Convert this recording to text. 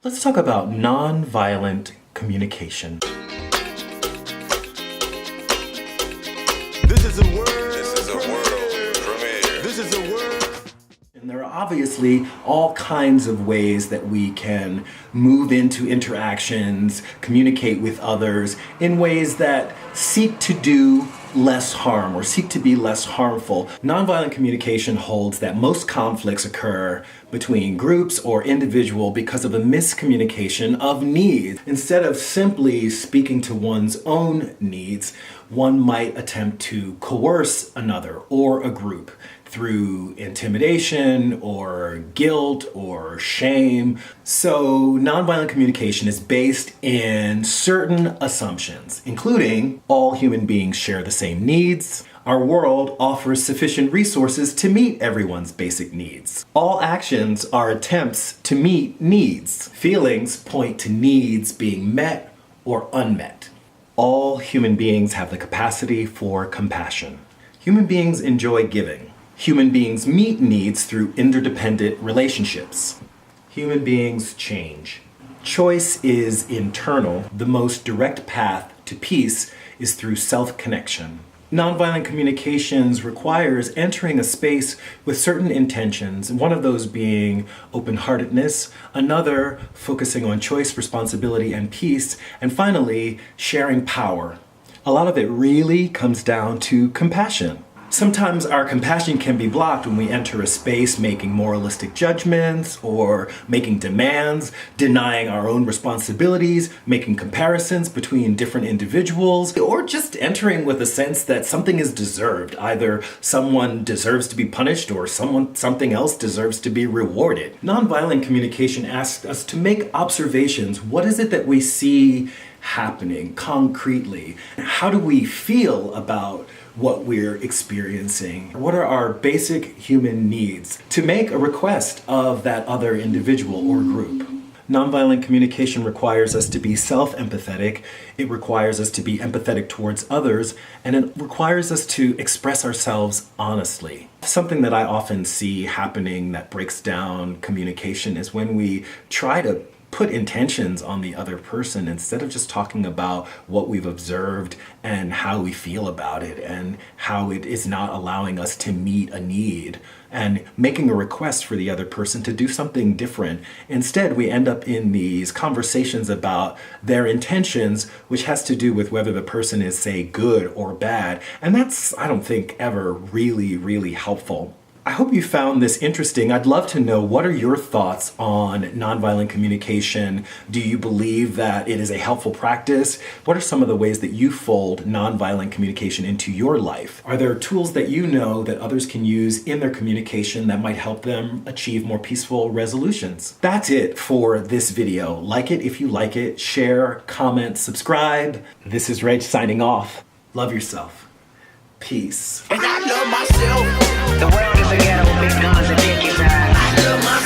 Let's talk about nonviolent communication. This is a word. This is a world premiere. This is a word. And there are obviously all kinds of ways that we can move into interactions, communicate with others in ways that seek to do less harm or seek to be less harmful. Nonviolent communication holds that most conflicts occur between groups or individual because of a miscommunication of needs. Instead of simply speaking to one's own needs, one might attempt to coerce another or a group through intimidation or guilt or shame. So nonviolent communication is based in certain assumptions, including all human beings share the same needs. Our world offers sufficient resources to meet everyone's basic needs. All actions are attempts to meet needs. Feelings point to needs being met or unmet. All human beings have the capacity for compassion. Human beings enjoy giving. Human beings meet needs through interdependent relationships. Human beings change. Choice is internal. The most direct path to peace is through self-connection. Nonviolent communications requires entering a space with certain intentions, one of those being open-heartedness, another focusing on choice, responsibility, and peace, and finally, sharing power. A lot of it really comes down to compassion. Sometimes our compassion can be blocked when we enter a space making moralistic judgments or making demands, denying our own responsibilities, making comparisons between different individuals, or just entering with a sense that something is deserved. Either someone deserves to be punished or something else deserves to be rewarded. Nonviolent communication asks us to make observations. What is it that we see happening concretely? How do we feel about what we're experiencing? What are our basic human needs? To make a request of that other individual or group. Nonviolent communication requires us to be self-empathetic, it requires us to be empathetic towards others, and it requires us to express ourselves honestly. Something that I often see happening that breaks down communication is when we try to put intentions on the other person instead of just talking about what we've observed and how we feel about it and how it is not allowing us to meet a need and making a request for the other person to do something different. Instead, we end up in these conversations about their intentions, which has to do with whether the person is, say, good or bad. And that's, I don't think, ever really helpful. I hope you found this interesting. I'd love to know, what are your thoughts on nonviolent communication? Do you believe that it is a helpful practice? What are some of the ways that you fold nonviolent communication into your life? Are there tools that you know that others can use in their communication that might help them achieve more peaceful resolutions? That's it for this video. Like it if you like it, share, comment, subscribe. This is Reg signing off. Love yourself. Peace. And I love myself. The world is a ghetto with big guns and dick inside. I love myself.